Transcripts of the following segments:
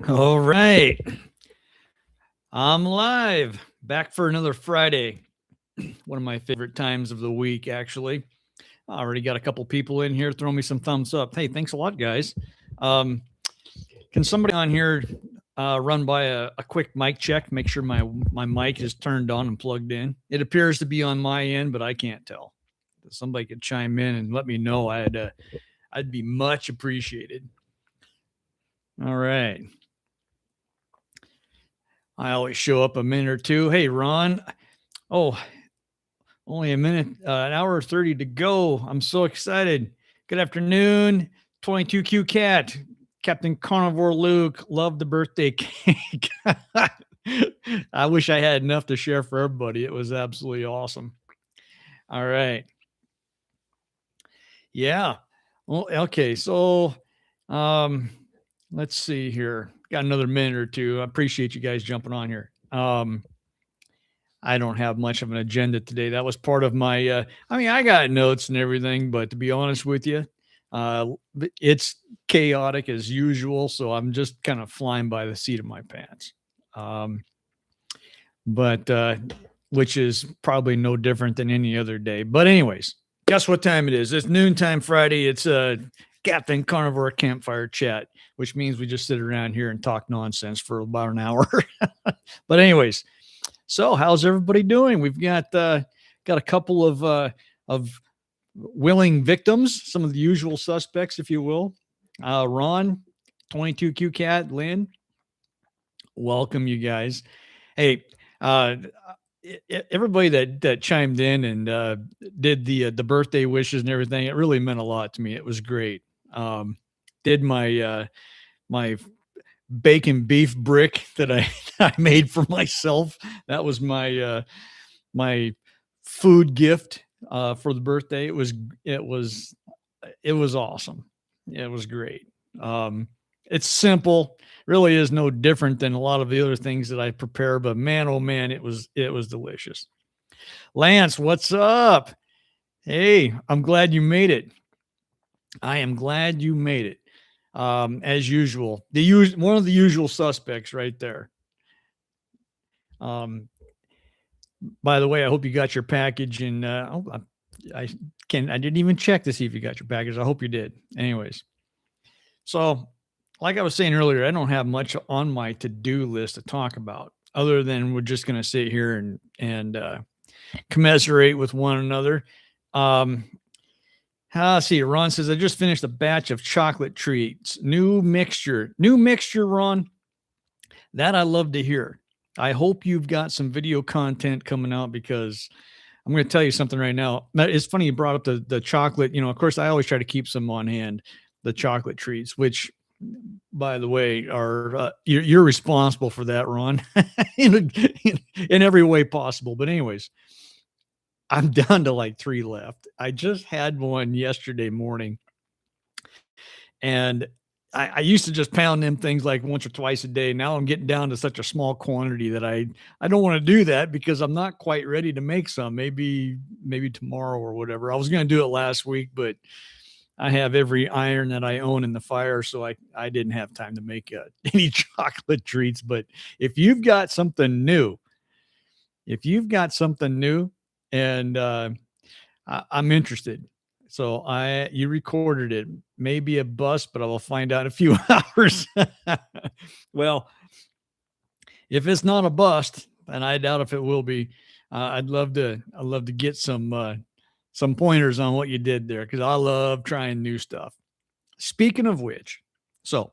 All right. I'm live. Back for another Friday. One of my favorite times of the week, actually. I already got a couple people in here. Throw me some thumbs up. Hey, thanks a lot, guys. Um, can somebody on here run by a quick mic check? Make sure my mic is turned on and plugged in. It appears to be on my end, but I can't tell. If somebody could chime in and let me know. I'd be much appreciated. All right. I always show up a minute or two. Hey, Ron. Oh, only a minute, an hour 30 to go. I'm so excited. Good afternoon, 22Q Cat, Captain Carnivore Luke. Love the birthday cake. I wish I had enough to share for everybody. It was absolutely awesome. All right. Yeah. Well, okay. So, um, let's see here. Got another minute or two. I appreciate you guys jumping on here. I don't have much of an agenda today. That was part of my. I got notes and everything, but to be honest with you, uh, it's chaotic as usual. So I'm just kind of flying by the seat of my pants. Um, but which is probably no different than any other day. But anyways, guess what time it is? It's noontime Friday. It's Captain Carnivore Campfire Chat, which means we just sit around here and talk nonsense for about an hour. But anyways, so how's everybody doing? We've got a couple of willing victims, some of the usual suspects, if you will. Ron, 22Q Cat, Lynn, welcome you guys. Hey, uh, everybody that chimed in and did the birthday wishes and everything, it really meant a lot to me. It was great. Did my bacon beef brick that I I made for myself. That was my food gift for the birthday. It was awesome. It was great. It's simple. Really is no different than a lot of the other things that I prepare, but man, oh man, it was delicious. Lance, what's up? Hey, I'm glad you made it. I am glad you made it. As usual, one of the usual suspects right there. Um, by the way, I hope you got your package, and I I didn't even check to see if you got your package. I hope you did. Anyways, so like I was saying earlier, I don't have much on my to do list to talk about, other than we're just going to sit here and commiserate with one another. Um, see, Ron says I just finished a batch of chocolate treats. New mixture, Ron. That I love to hear. I hope you've got some video content coming out, because I'm going to tell you something right now. It's funny you brought up the chocolate. Of course, I always try to keep some on hand, the chocolate treats, which, by the way, are you're responsible for that, Ron, in every way possible. But anyways, I'm down to like 3 left. I just had one yesterday morning, and I used to just pound them things like once or twice a day. Now I'm getting down to such a small quantity that I don't want to do that, because I'm not quite ready to make some. Maybe tomorrow or whatever. I was going to do it last week, but I have every iron that I own in the fire, so I didn't have time to make any chocolate treats. But if you've got something new, and I'm interested. So you recorded it. Maybe a bust, but I will find out in a few hours. Well, if it's not a bust, and I doubt if it will be, I'd love to get some pointers on what you did there, because I love trying new stuff. Speaking of which, so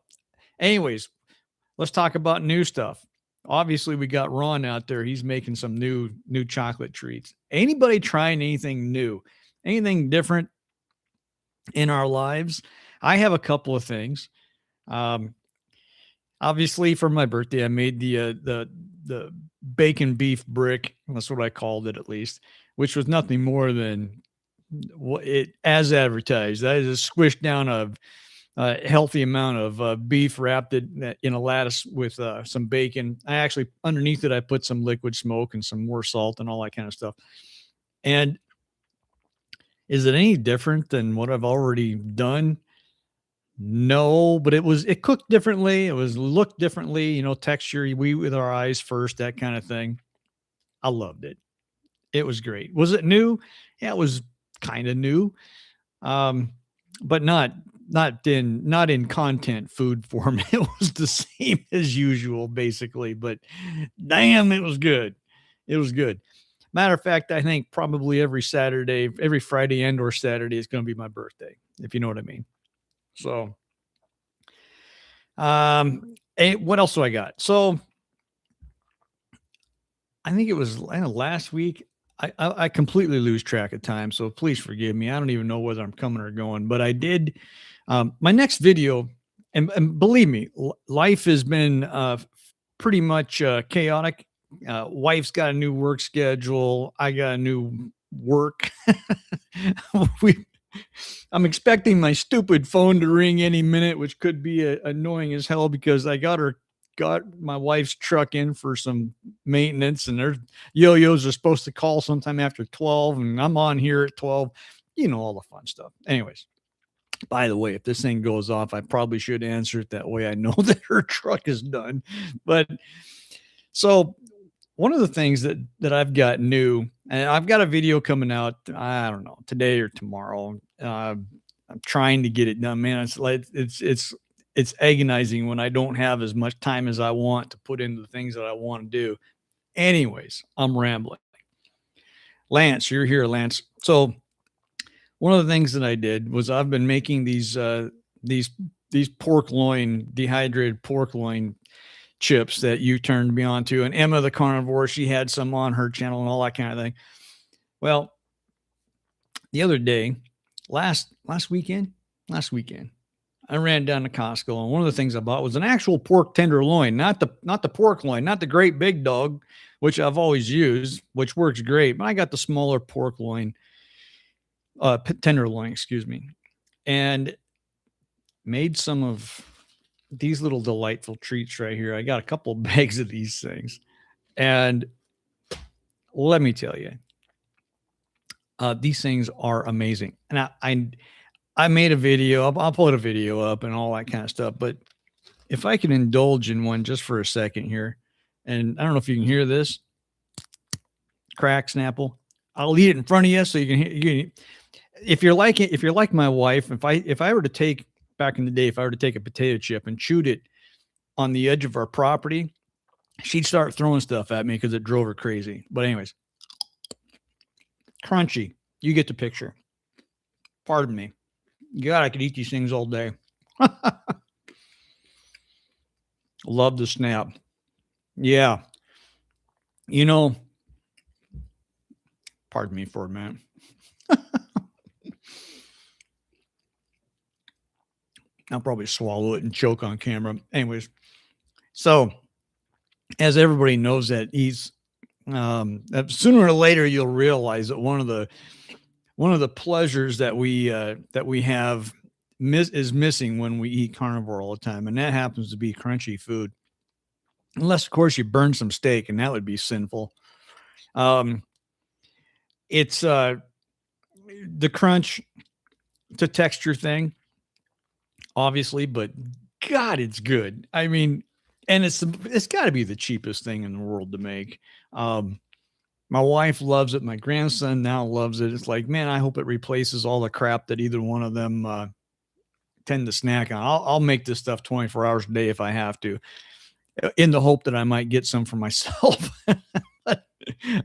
anyways, let's talk about new stuff. Obviously, we got Ron out there. He's making some new chocolate treats. Anybody trying anything new, anything different in our lives? I have a couple of things. Um, Obviously, for my birthday, I made the bacon beef brick. That's what I called it, at least, which was nothing more than what it as advertised. That is squished down a healthy amount of beef, wrapped it in a lattice with some bacon. I actually, underneath it, I put some liquid smoke and some more salt and all that kind of stuff. And is it any different than what I've already done? No, but it cooked differently. It was looked differently, texture, we with our eyes first, that kind of thing. I loved it. It was great. Was it new? Yeah, it was kind of new. Um, but not in content food form. It was the same as usual, basically. But damn, it was good. It was good. Matter of fact, I think probably every Saturday, every Friday and or Saturday is going to be my birthday, if you know what I mean. So, what else do I got? So I think it was last week. I completely lose track of time, so please forgive me. I don't even know whether I'm coming or going, but I did. My next video, and believe me, life has been pretty much chaotic. Wife's got a new work schedule. I got a new work. we I'm expecting my stupid phone to ring any minute, which could be annoying as hell because I got my wife's truck in for some maintenance, and their yo-yos are supposed to call sometime after 12, and I'm on here at 12. All the fun stuff. Anyways, by the way, if this thing goes off, I probably should answer it that way. I know that her truck is done. But so one of the things that I've got new, and I've got a video coming out, I don't know, today or tomorrow. I'm trying to get it done, man. It's like it's agonizing when I don't have as much time as I want to put into the things that I want to do. Anyways, I'm rambling. Lance, you're here, Lance. So one of the things that I did was I've been making these pork loin, dehydrated pork loin chips that you turned me on to. And Emma the Carnivore, she had some on her channel and all that kind of thing. Well, the other day, last weekend, I ran down to Costco, and one of the things I bought was an actual pork tenderloin, not the pork loin, not the great big dog, which I've always used, which works great. But I got the smaller pork loin, tenderloin, excuse me, and made some of these little delightful treats right here. I got a couple of bags of these things, and let me tell you, these things are amazing. And I made a video. I'll put a video up and all that kind of stuff. But if I can indulge in one just for a second here, and I don't know if you can hear this crack snapple. I'll eat it in front of you so you can hear. If you're like my wife, if I were to take back in the day, if I were to take a potato chip and chewed it on the edge of our property, she'd start throwing stuff at me because it drove her crazy. But anyways, crunchy. You get the picture. Pardon me. God, I could eat these things all day. Love the snap. Yeah. Pardon me for a minute. I'll probably swallow it and choke on camera. Anyways, so as everybody knows that sooner or later you'll realize that one of the pleasures that we have is missing when we eat carnivore all the time, and that happens to be crunchy food. Unless, of course, you burn some steak, and that would be sinful. It's the crunch, it's a texture thing, obviously, but God, it's good. I mean, and it's got to be the cheapest thing in the world to make. My wife loves it. My grandson now loves it. It's like, man, I hope it replaces all the crap that either one of them tend to snack on. I'll make this stuff 24 hours a day if I have to, in the hope that I might get some for myself.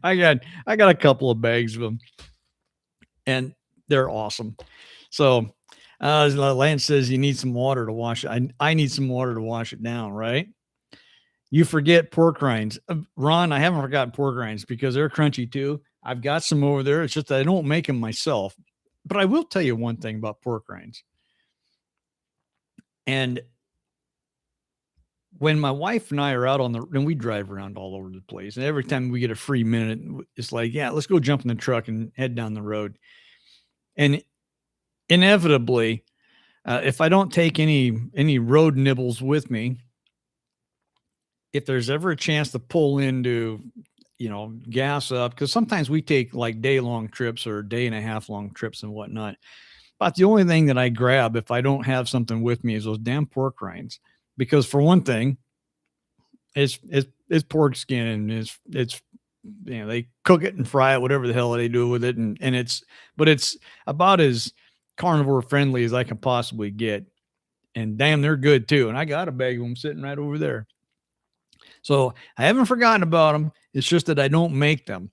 I got a couple of bags of them, and they're awesome. So Lance says you need some water to wash it. I need some water to wash it down, right? You forget pork rinds. Ron, I haven't forgotten pork rinds because they're crunchy too. I've got some over there. It's just that I don't make them myself. But I will tell you one thing about pork rinds. And when my wife and I are out and we drive around all over the place, and every time we get a free minute, it's like, yeah, let's go jump in the truck and head down the road. And inevitably, if I don't take any road nibbles with me, if there's ever a chance to pull into, gas up, because sometimes we take like day-long trips or day and a half long trips and whatnot. about the only thing that I grab if I don't have something with me is those damn pork rinds. Because for one thing, it's pork skin and it's they cook it and fry it, whatever the hell they do with it, and it's about as carnivore friendly as I can possibly get. And damn, they're good too. And I got a bag of them sitting right over there. So I haven't forgotten about them. It's just that I don't make them,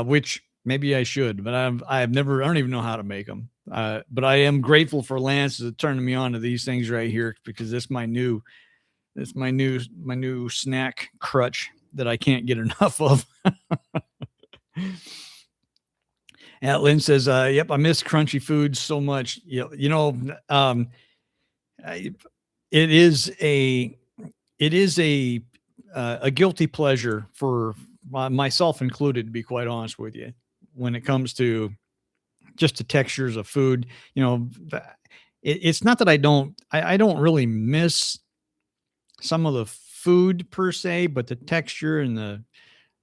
which maybe I should, but I've never, I don't even know how to make them. But I am grateful for Lance turning me on to these things right here because it's my new snack crutch that I can't get enough of. And Lynn says, "Yep, I miss crunchy foods so much. I, it is a guilty pleasure for myself included, to be quite honest with you, when it comes to just the textures of food. It's not that I don't really miss some of the food per se, but the texture and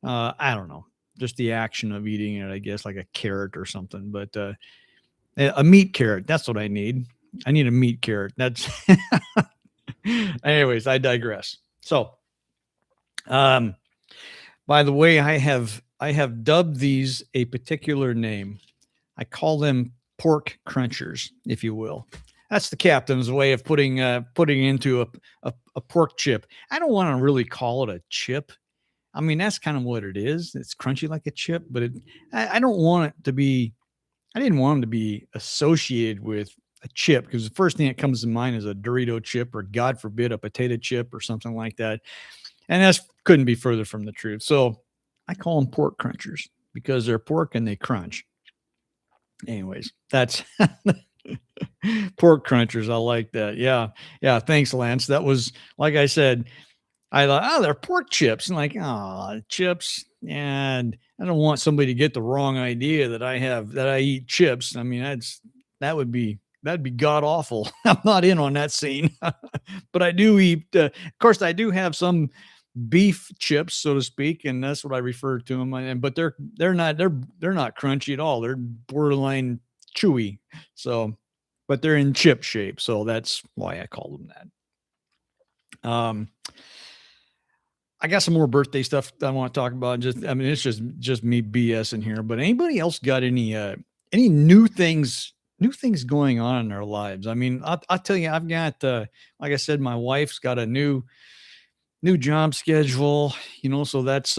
I don't know, just the action of eating it, I guess, like a carrot or something. But a meat carrot, that's what I need. I need a meat carrot. That's anyways, I digress. So, by the way, I have dubbed these a particular name. I call them pork crunchers, if you will. That's the captain's way of putting into a pork chip. I don't want to really call it a chip. I mean, that's kind of what it is. It's crunchy like a chip, but I don't want it to be. I didn't want them to be associated with a chip because the first thing that comes to mind is a Dorito chip or, God forbid, a potato chip or something like that. And that couldn't be further from the truth. So I call them pork crunchers because they're pork and they crunch. Anyways, that's pork crunchers. I like that. Yeah. Yeah. Thanks, Lance. That was, like I said, I thought, oh, they're pork chips. And like, oh, chips. And I don't want somebody to get the wrong idea that I eat chips. I mean, that'd be god awful. I'm not in on that scene, but I do eat, of course, I do have some beef chips, so to speak. And that's what I refer to them. But they're not crunchy at all. They're borderline chewy. So, but they're in chip shape. So that's why I call them that. I got some more birthday stuff that I want to talk about. It's just me BS in here. But anybody else got any new things going on in their lives? I mean, I'll tell you, I've got like I said, my wife's got a new job schedule. So that's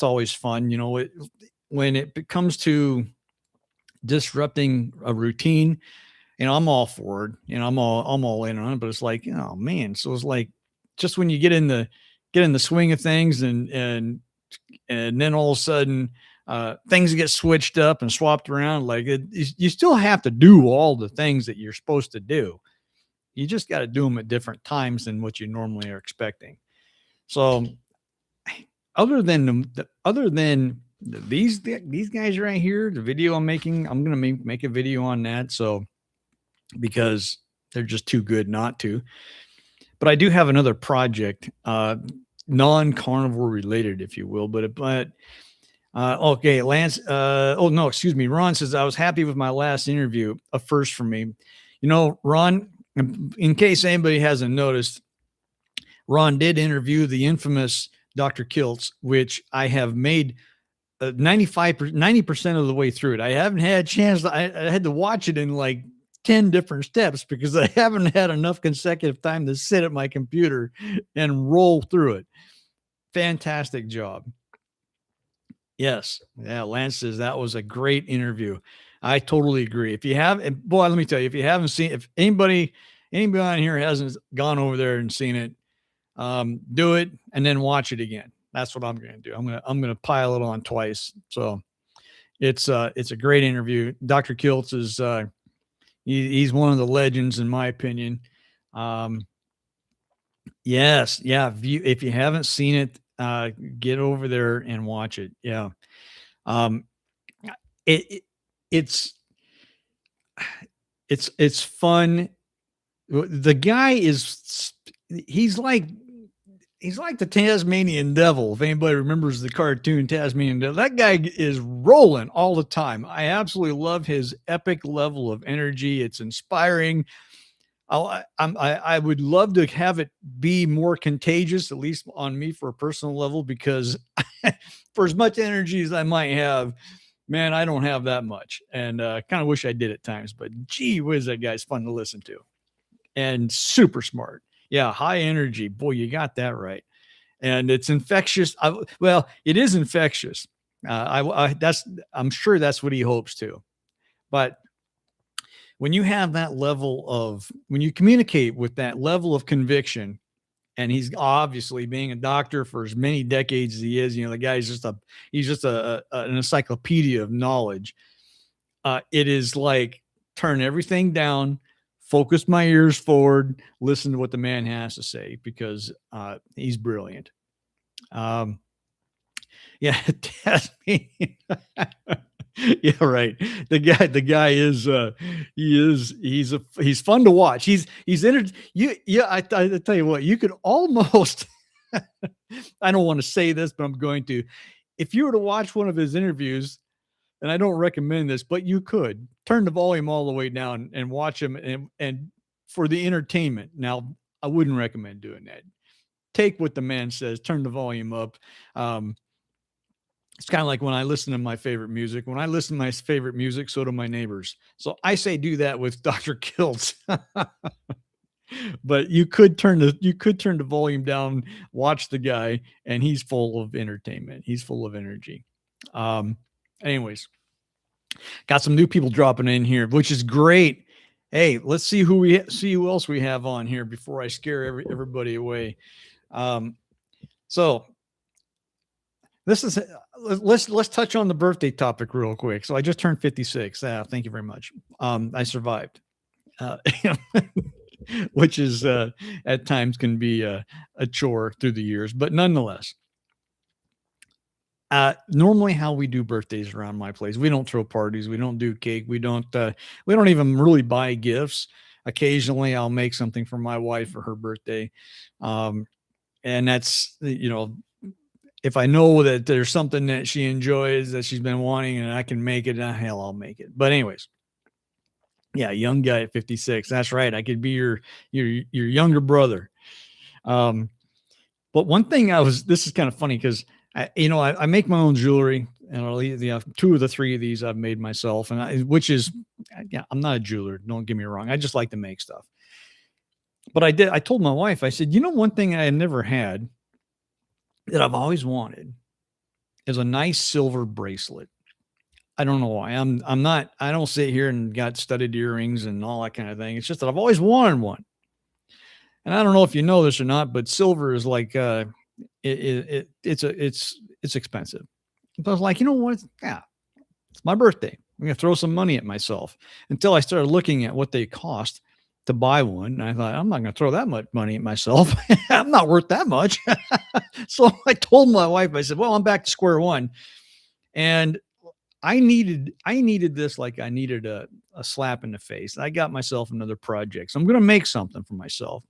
always fun. When it comes to disrupting a routine, I'm all for it. I'm all in on it. But it's like, oh man, so it's like just when you get in the swing of things and then all of a sudden things get switched up and swapped around. Like you still have to do all the things that you're supposed to do. You just got to do them at different times than what you normally are expecting. So other than these guys right here, the video I'm making, I'm going to make a video on that. So, because they're just too good not to. But I do have another project, non-carnivore related, if you will. But okay, Lance. Oh no, excuse me. Ron says I was happy with my last interview. A first for me. Ron. In case anybody hasn't noticed, Ron did interview the infamous Dr. Kiltz, which I have made 90% of the way through it. I haven't had a chance. I had to watch it in like 10 different steps because I haven't had enough consecutive time to sit at my computer and roll through it. Fantastic job. Yes. Yeah. Lance says that was a great interview. I totally agree. If you have, boy, let me tell you, if you haven't seen, if anybody on here hasn't gone over there and seen it, do it and then watch it again. That's what I'm going to do. I'm going to pile it on twice. So it's a great interview. Dr. Kiltz is, he's one of the legends in my opinion. Yes. Yeah. If you haven't seen it, get over there and watch it. Yeah. It's fun. The guy he's like he's like the Tasmanian Devil. If anybody remembers the cartoon Tasmanian Devil, that guy is rolling all the time. I absolutely love his epic level of energy. It's inspiring. I would love to have it be more contagious, at least on me for a personal level, because for as much energy as I might have, man, I don't have that much, and kind of wish I did at times. But gee whiz, that guy's fun to listen to and super smart. Yeah, high energy. Boy, you got that right. And it's infectious. Well, it is infectious. I'm sure that's what he hopes to. But when you have that level of when you communicate with that level of conviction, and he's obviously being a doctor for as many decades as he is, the guy's just an encyclopedia of knowledge. It is like turn everything down, focus my ears forward, listen to what the man has to say, because he's brilliant. Yeah, Tasmanian. Yeah, right. The guy is he's fun to watch. He's entered you. Yeah, I tell you what, you could almost. I don't want to say this, but I'm going to. If you were to watch one of his interviews, and I don't recommend this, but you could turn the volume all the way down and watch him, and for the entertainment. Now, I wouldn't recommend doing that. Take what the man says, turn the volume up. It's kind of like when I listen to my favorite music. When I listen to my favorite music, so do my neighbors. So I say do that with Dr. Kiltz. But you could turn the volume down, watch the guy, and he's full of entertainment. He's full of energy. Anyways, got some new people dropping in here, which is great. Hey, let's see who else we have on here before I scare everybody away. So this is let's touch on the birthday topic real quick. So I just turned 56. Thank you very much. I survived, which is at times can be a chore through the years, but nonetheless. Normally how we do birthdays around my place, we don't throw parties, we don't do cake, we don't even really buy gifts. Occasionally I'll make something for my wife for her birthday. And that's, if I know that there's something that she enjoys that she's been wanting and I can make it, hell, I'll make it. But anyways, yeah, young guy at 56. That's right. I could be your younger brother. But one thing this is kind of funny because I make my own jewelry, and two of the three of these I've made myself, and I'm not a jeweler. Don't get me wrong. I just like to make stuff. But I told my wife, I said, one thing I had never had that I've always wanted is a nice silver bracelet. I don't know why. I don't sit here and got studded earrings and all that kind of thing. It's just that I've always wanted one. And I don't know if you know this or not, but silver is like, it's expensive. But I was like, you know what? Yeah, it's my birthday. I'm going to throw some money at myself, until I started looking at what they cost to buy one. And I thought, I'm not going to throw that much money at myself. I'm not worth that much. So I told my wife, I said, well, I'm back to square one. And I needed this like I needed a slap in the face. I got myself another project. So I'm going to make something for myself.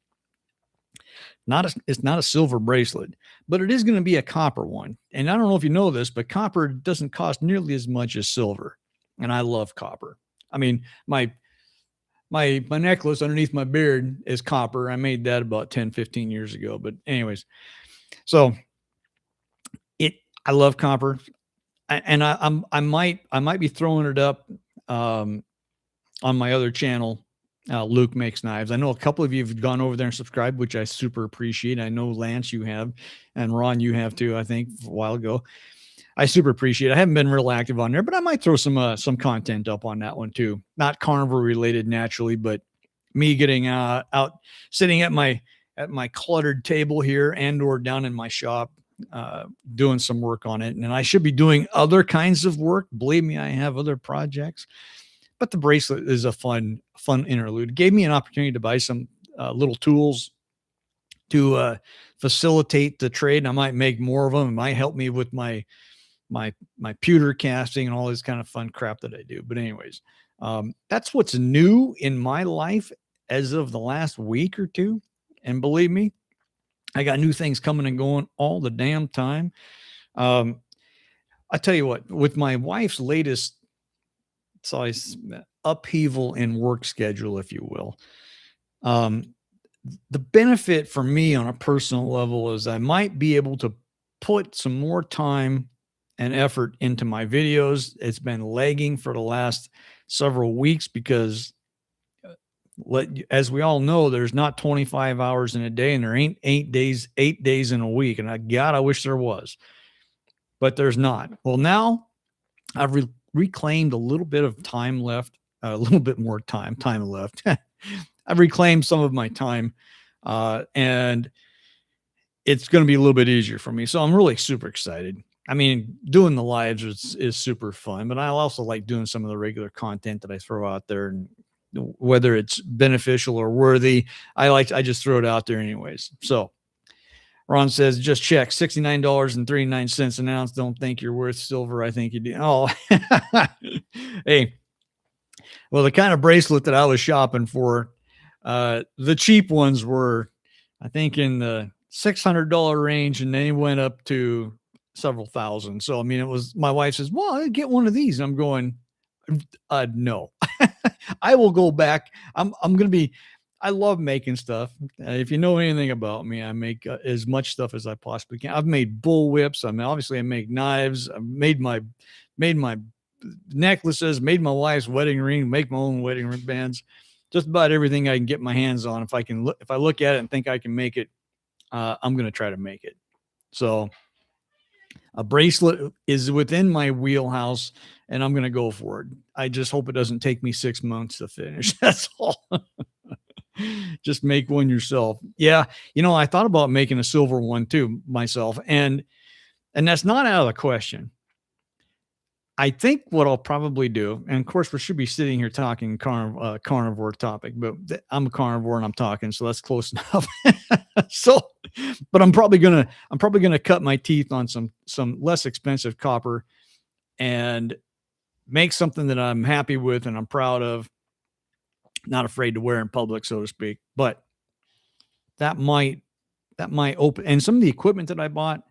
It's not a silver bracelet, but it is going to be a copper one. And I don't know if you know this, but copper doesn't cost nearly as much as silver. And I love copper. I mean, my necklace underneath my beard is copper. I made that about 10, 15 years ago. But anyways, so I love copper. And I might be throwing it up on my other channel. Luke Makes Knives. I know a couple of you have gone over there and subscribed, which I super appreciate. I know Lance, you have, and Ron, you have too, I think a while ago. I super appreciate it. I haven't been real active on there, but I might throw some content up on that one too. Not carnivore related naturally, but me getting out sitting at my cluttered table here and or down in my shop, doing some work on it. And I should be doing other kinds of work. Believe me, I have other projects. But the bracelet is a fun interlude. It gave me an opportunity to buy some little tools to facilitate the trade. And I might make more of them. It might help me with my pewter casting and all this kind of fun crap that I do. But anyways, that's what's new in my life as of the last week or two. And believe me, I got new things coming and going all the damn time. Um, I tell you what, with my wife's latest size upheaval in work schedule, if you will, um, the benefit for me on a personal level is I might be able to put some more time and effort into my videos. It's been lagging for the last several weeks because as we all know, there's not 25 hours in a day and there ain't 8 days in a week. And I wish there was, but there's not. Well, now I've reclaimed a little bit of time left, a little bit more time left. I've reclaimed some of my time, and it's going to be a little bit easier for me. So I'm really super excited. I mean, doing the lives is super fun, but I also like doing some of the regular content that I throw out there, and whether it's beneficial or worthy, I just throw it out there anyways. So Ron says, just check $69.39 an ounce. Don't think you're worth silver. I think you do. Oh, hey, well, the kind of bracelet that I was shopping for, the cheap ones were, I think, in the $600 range, and they went up to several thousand. So, I mean, it was, my wife says, well, I'll get one of these. And I'm going, no, I will go back. I'm going to be, I love making stuff. If you know anything about me, I make as much stuff as I possibly can. I've made bull whips. I mean, obviously I make knives. I've made my necklaces, made my wife's wedding ring, make my own wedding ring bands, just about everything I can get my hands on. If I look at it and think I can make it, I'm going to try to make it. So a bracelet is within my wheelhouse and I'm going to go for it. I just hope it doesn't take me 6 months to finish. That's all. Just make one yourself. Yeah. I thought about making a silver one too myself. And that's not out of the question. I think what I'll probably do, and of course we should be sitting here talking carnivore topic, but I'm a carnivore and I'm talking, so that's close enough. So, but I'm probably gonna cut my teeth on some less expensive copper and make something that I'm happy with and I'm proud of, not afraid to wear in public, so to speak. But that might open, and some of the equipment that I bought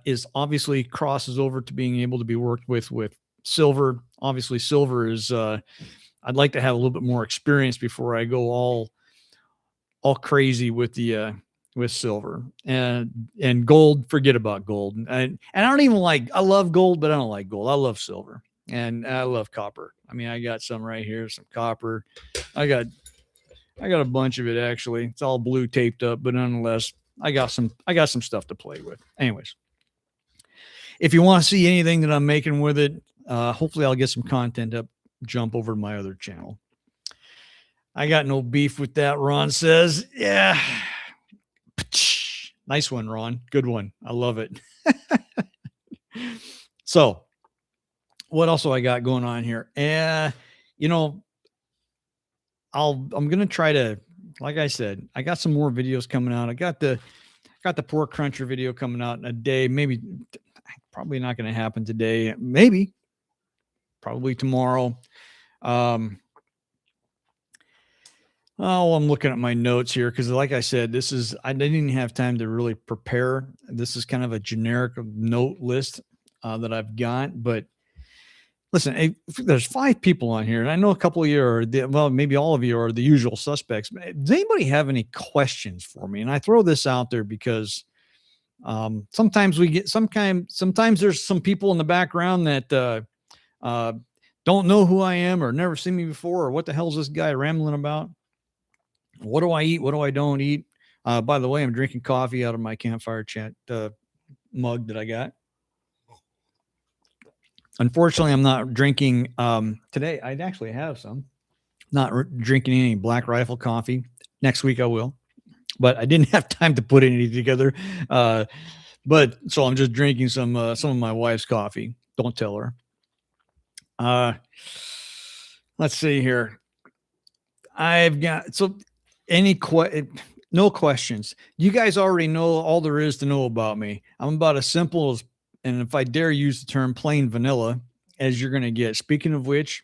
is obviously crosses over to being able to be worked with silver. Obviously, silver is. I'd like to have a little bit more experience before I go all crazy with the with silver and gold. Forget about gold. And I don't even like. I love gold, but I don't like gold. I love silver and I love copper. I mean, I got some right here, some copper. I got a bunch of it actually. It's all blue taped up, but nonetheless, I got some stuff to play with. Anyways, if you want to see anything that I'm making with it, hopefully I'll get some content up. Jump over to my other channel. I got no beef with that, Ron says. Yeah. Nice one, Ron. Good one. I love it. So, what else do I got going on here? I'm gonna try to, like I said, I got some more videos coming out. I got the pork cruncher video coming out in a day. Maybe, probably not going to happen today. Maybe, probably tomorrow. I'm looking at my notes here because, like I said, I didn't have time to really prepare. This is kind of a generic note list that I've got. But listen, there's 5 people on here, and I know a couple of you are, maybe all of you are the usual suspects. Does anybody have any questions for me? And I throw this out there because sometimes there's some people in the background that don't know who I am or never seen me before, or what the hell is this guy rambling about? What do I eat? What do I don't eat? By the way, I'm drinking coffee out of my Campfire Chat mug that I got. Unfortunately, I'm not drinking today. I'd actually have some. Not drinking any Black Rifle coffee. Next week I will, but I didn't have time to put any together. But so I'm just drinking some of my wife's coffee. Don't tell her. Let's see here. I've got no questions. You guys already know all there is to know about me. I'm about as simple as, and if I dare use the term, plain vanilla as you're going to get. Speaking of which,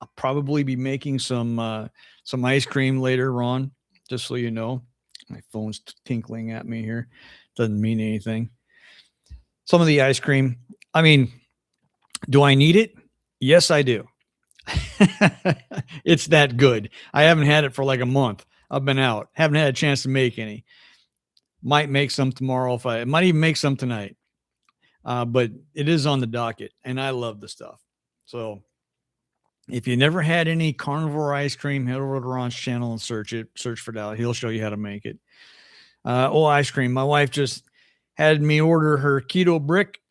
I'll probably be making some ice cream later, Ron, just so you know. My phone's tinkling at me here. Doesn't mean anything. Some of the ice cream. I mean, do I need it? Yes, I do. It's that good. I haven't had it for like a month. I've been out. Haven't had a chance to make any. Might make some tomorrow if I might even make some tonight. But it is on the docket, and I love the stuff. So if you never had any carnivore ice cream, head over to Ron's channel and search it. Search for that. He'll show you how to make it. Ice cream. My wife just had me order her keto brick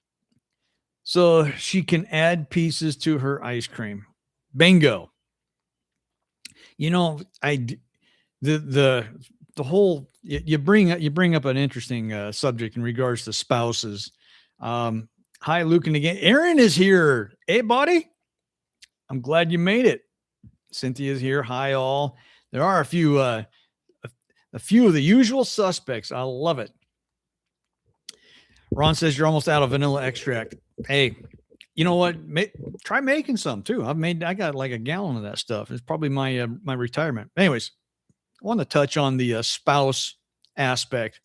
so she can add pieces to her ice cream. Bingo. You know, the whole you bring up an interesting subject in regards to spouses. Hi, Luke, and again, Aaron is here. Hey, buddy. I'm glad you made it. Cynthia's here. Hi, all. There are a few of the usual suspects. I love it. Ron says you're almost out of vanilla extract. Hey, you know what? Try making some too. I got like a gallon of that stuff. It's probably my retirement. Anyways, I want to touch on the spouse aspect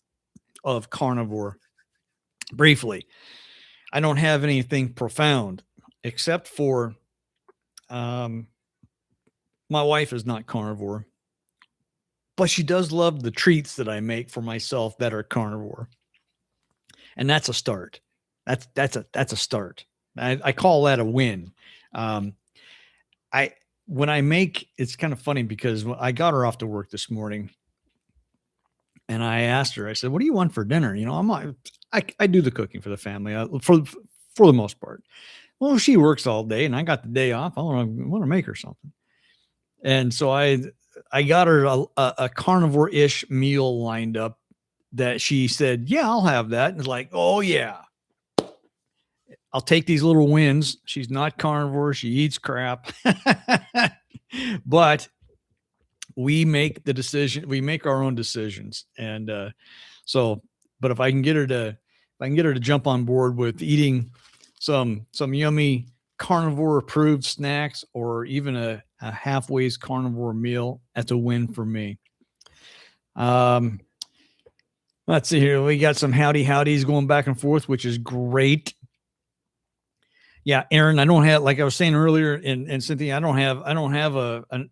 of carnivore briefly. I don't have anything profound except for my wife is not carnivore, but she does love the treats that I make for myself that are carnivore. And that's a start. That's a start. I call that a win. When I make, it's kind of funny because I got her off to work this morning and I asked her, I said, what do you want for dinner? You know, I do the cooking for the family for the most part. Well, she works all day and I got the day off. I want to make her something. And so I got her a carnivore-ish meal lined up that she said, yeah, I'll have that. And it's like, oh yeah, I'll take these little wins. She's not carnivore. She eats crap, but we make the decision. We make our own decisions. And but if I can get her to jump on board with eating some yummy carnivore approved snacks or even a halfway's carnivore meal, that's a win for me. Let's see here. We got some howdies going back and forth, which is great. Yeah, Aaron, I don't have, like I was saying earlier, and Cynthia, I don't have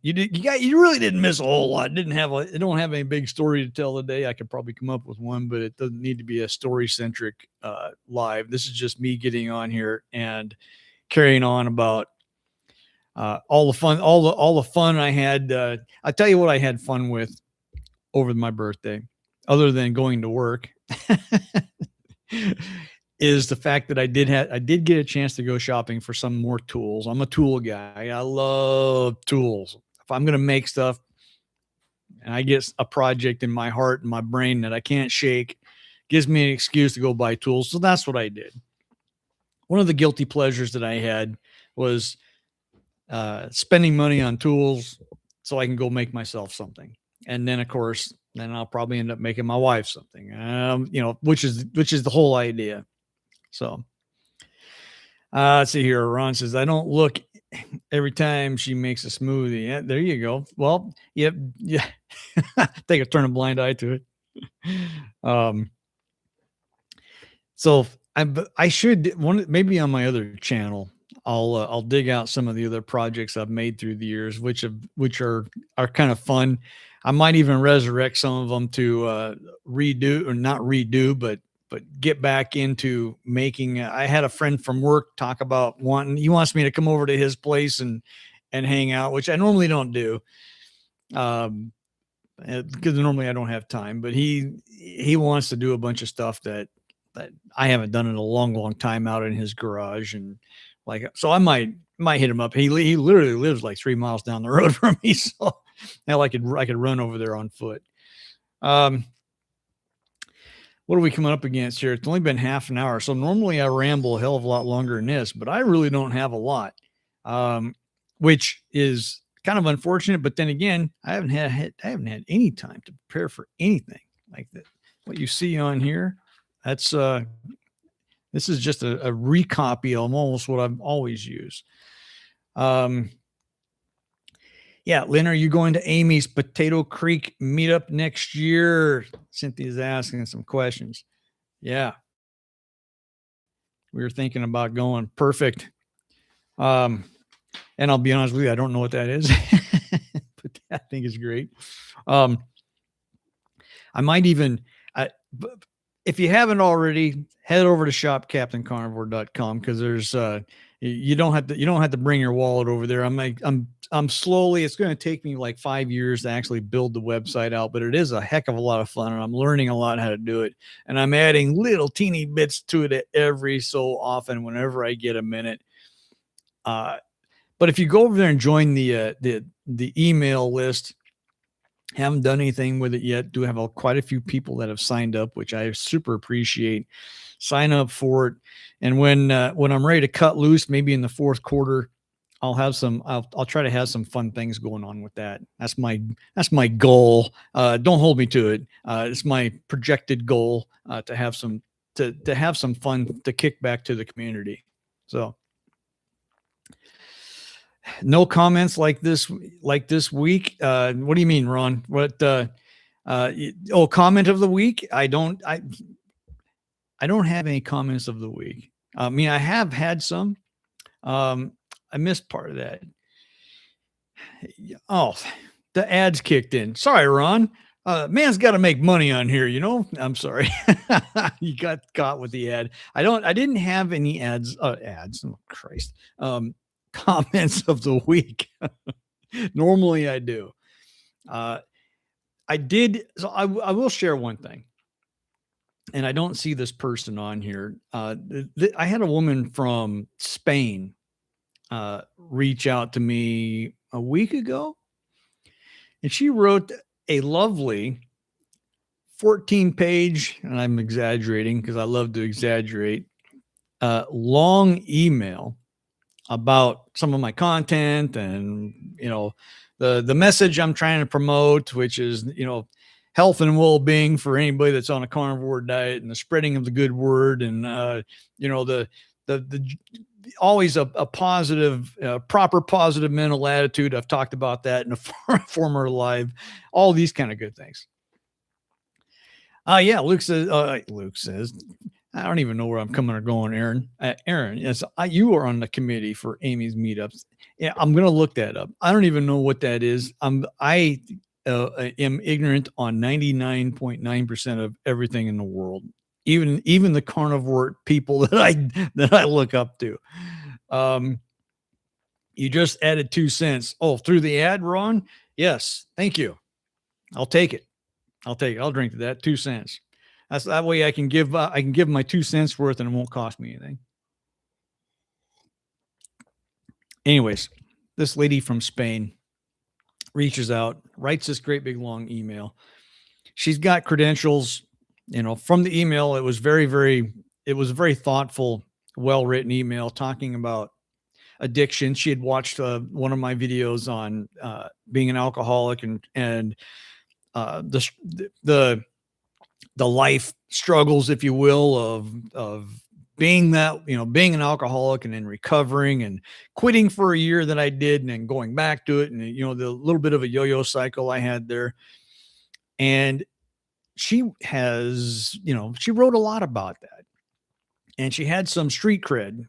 you really didn't miss a whole lot. I don't have any big story to tell today. I could probably come up with one, but it doesn't need to be a story centric live. This is just me getting on here and carrying on about all the fun I had. I tell you what, I had fun with over my birthday, other than going to work, is the fact that I did get a chance to go shopping for some more tools. I'm a tool guy. I love tools. If I'm going to make stuff and I get a project in my heart and my brain that I can't shake, gives me an excuse to go buy tools. So that's what I did. One of the guilty pleasures that I had was spending money on tools so I can go make myself something. And then, of course, I'll probably end up making my wife something, which is the whole idea. So let's see here. Ron says, I don't look every time she makes a smoothie. Yeah, there you go. Well, yep. Yeah. Take a turn a blind eye to it. So I should maybe on my other channel, I'll dig out some of the other projects I've made through the years, which are kind of fun. I might even resurrect some of them to redo, or not redo, but get back into making. I had a friend from work talk about he wants me to come over to his place and hang out, which I normally don't do. Because normally I don't have time, but he wants to do a bunch of stuff that I haven't done in a long time out in his garage. And so I might hit him up. He literally lives like 3 miles down the road from me. So now I could run over there on foot. What are we coming up against here? It's only been half an hour. So normally I ramble a hell of a lot longer than this, but I really don't have a lot, which is kind of unfortunate. But then again, I haven't had any time to prepare for anything like that. What you see on here, that's this is just a recopy of almost what I've always used. Yeah, Lynn, are you going to Amy's Potato Creek meetup next year? Cynthia's asking some questions. Yeah, we were thinking about going. Perfect. Um, and I'll be honest with you, I don't know what that is, but I think it's great. Um, I might even, I, if you haven't already, head over to shopcaptaincarnivore.com because there's you don't have to bring your wallet over there. I'm slowly, it's going to take me like 5 years to actually build the website out, but it is a heck of a lot of fun and I'm learning a lot how to do it. And I'm adding little teeny bits to it every so often whenever I get a minute. But if you go over there and join the email list, haven't done anything with it yet. Do have quite a few people that have signed up, which I super appreciate. Sign up for it, and when I'm ready to cut loose, maybe in the fourth quarter, I'll have some. I'll try to have some fun things going on with that. That's my goal. Don't hold me to it. It's my projected goal to have some to have some fun to kick back to the community. So no comments like this week. What do you mean, Ron? What comment of the week? I don't have any comments of the week. I mean, I have had some. I missed part of that. Oh, the ads kicked in. Sorry, Ron. Man's got to make money on here, you know. I'm sorry. You got caught with the ad. I didn't have any ads. Ads. Oh, Christ. Comments of the week. Normally I do. I did. So I will share one thing. And I don't see this person on here. I had a woman from Spain reach out to me a week ago, and she wrote a lovely 14-page, and I'm exaggerating because I love to exaggerate, long email about some of my content and, the message I'm trying to promote, which is, health and well-being for anybody that's on a carnivore diet and the spreading of the good word. And, the always a positive, proper positive mental attitude. I've talked about that in a former live, all these kind of good things. Yeah. Luke says, I don't even know where I'm coming or going, Aaron. Aaron, yes, you are on the committee for Amy's meetups. Yeah, I'm gonna look that up. I don't even know what that is. I am ignorant on 99.9% of everything in the world, even the carnivore people that I look up to. You just added 2 cents. Oh, through the ad, Ron? Yes, thank you. I'll take it. I'll drink to that. 2 cents. That's that way I can give my 2 cents worth and it won't cost me anything. Anyways, this lady from Spain reaches out, writes this great big long email. She's got credentials, from the email. It was a very thoughtful, well-written email talking about addiction. She had watched one of my videos on being an alcoholic and the life struggles, if you will, of being an alcoholic and then recovering and quitting for a year that I did and then going back to it. And, the little bit of a yo-yo cycle I had there. And she wrote a lot about that. And she had some street cred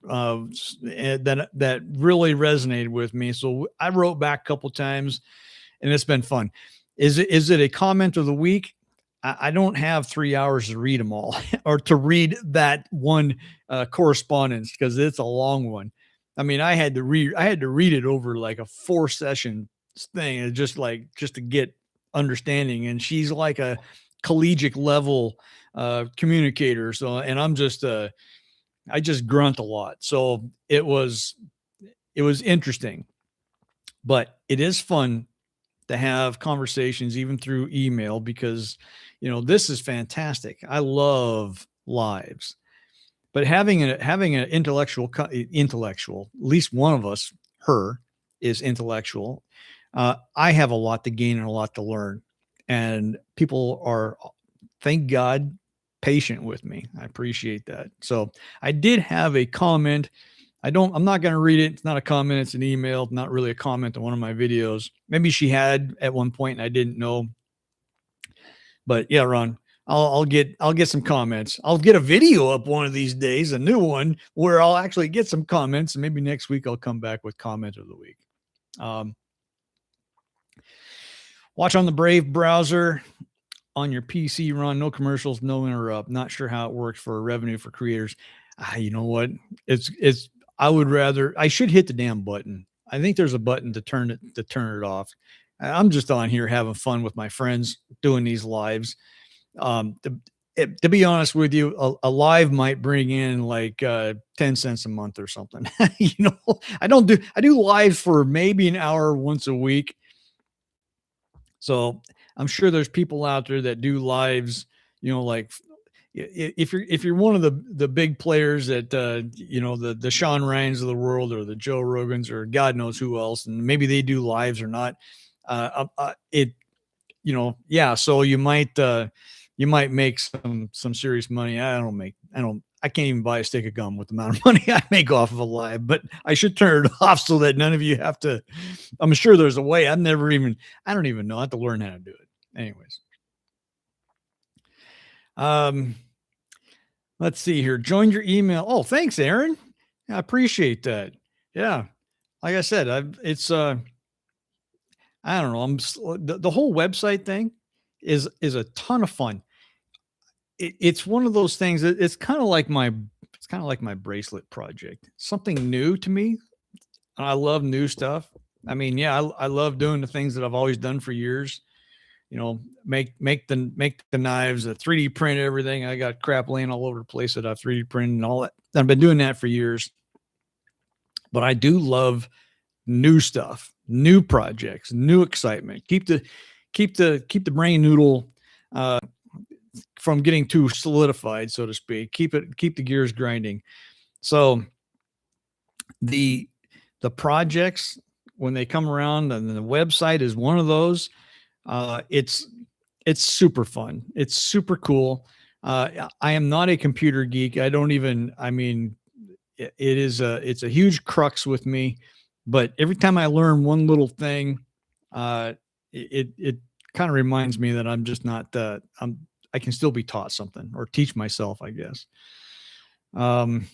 that really resonated with me. So I wrote back a couple times and it's been fun. Is it a comment of the week? I don't have 3 hours to read them all or to read that one correspondence because it's a long one. I mean, I had to read it over like a 4-session thing, just to get understanding. And she's like a collegiate level communicator. So, and I'm just I just grunt a lot. So it was interesting, but it is fun to have conversations even through email because, this is fantastic. I love lives, but having an intellectual, at least one of us, her, is intellectual. I have a lot to gain and a lot to learn, and people are, thank God, patient with me. I appreciate that. So I did have a comment I'm not going to read it. It's not a comment. It's an email, not really a comment on one of my videos. Maybe she had at one point and I didn't know. But yeah, Ron, I'll get some comments. I'll get a video up one of these days, a new one where I'll actually get some comments, and maybe next week I'll come back with comment of the week. Watch on the Brave browser on your PC, Ron. No commercials, no interrupt. Not sure how it works for revenue for creators. You know what? It's. I should hit the damn button. I think there's a button to turn it off. I'm just on here having fun with my friends doing these lives. To be honest with you, a live might bring in like 10 cents a month or something. I do lives for maybe an hour once a week. So I'm sure there's people out there that do lives, like if you're one of the big players that the Sean Ryans of the world or the Joe Rogans or God knows who else, and maybe they do lives or not. So you might make some serious money. I can't even buy a stick of gum with the amount of money I make off of a live, but I should turn it off so that none of you have to. I'm sure there's a way. I don't even know. I have to learn how to do it. Anyways. Let's see here. Join your email. Oh, thanks, Aaron. I appreciate that. Yeah. Like I said, I don't know. The whole website thing is a ton of fun. It's one of those things that it's kind of like my bracelet project. Something new to me. I love new stuff. I mean, yeah, I love doing the things that I've always done for years. Make the knives, the 3D print everything. I got crap laying all over the place that I've 3D printed and all that. I've been doing that for years. But I do love new stuff, new projects, new excitement. Keep the brain noodle from getting too solidified, so to speak. Keep the gears grinding. So the projects, when they come around, and the website is one of those. It's super fun. It's super cool. I am not a computer geek. It's a huge crux with me, but every time I learn one little thing, it kind of reminds me that I'm just not, I can still be taught something or teach myself, I guess. Ron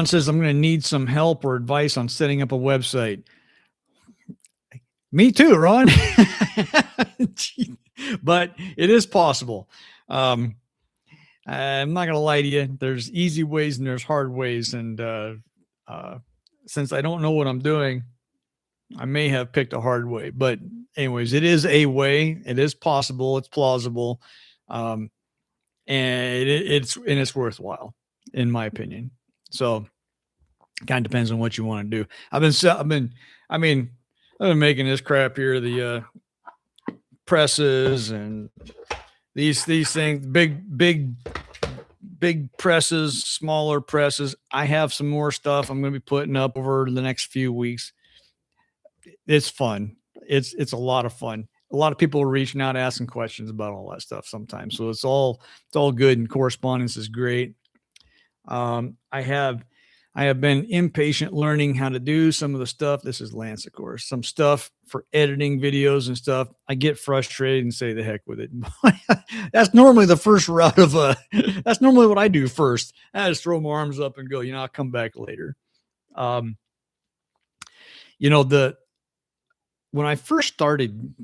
says, I'm going to need some help or advice on setting up a website. Me too, Ron. But it is possible. I'm not going to lie to you. There's easy ways and there's hard ways. And since I don't know what I'm doing, I may have picked a hard way. But anyways, it is a way. It is possible. It's plausible. And it's worthwhile, in my opinion. So kind of depends on what you want to do. I've been making this crap here, the presses and these things, big presses, smaller presses. I have some more stuff I'm going to be putting up over the next few weeks. It's fun. It's a lot of fun. A lot of people are reaching out, asking questions about all that stuff sometimes. So it's all good, and correspondence is great. I have been impatient learning how to do some of the stuff. This is Lance, of course, some stuff for editing videos and stuff. I get frustrated and say the heck with it. That's normally the first route of that's normally what I do first. I just throw my arms up and go, I'll come back later. When I first started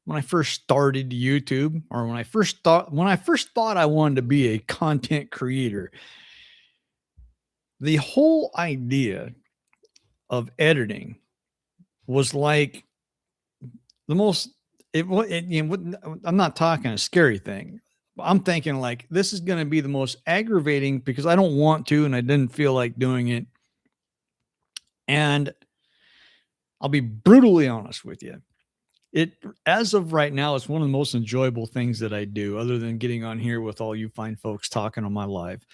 YouTube, or when I first thought I wanted to be a content creator, the whole idea of editing was like the most, I'm not talking a scary thing. I'm thinking like, this is going to be the most aggravating because I don't want to, and I didn't feel like doing it. And I'll be brutally honest with you. As of right now, it's one of the most enjoyable things that I do, other than getting on here with all you fine folks talking on my live.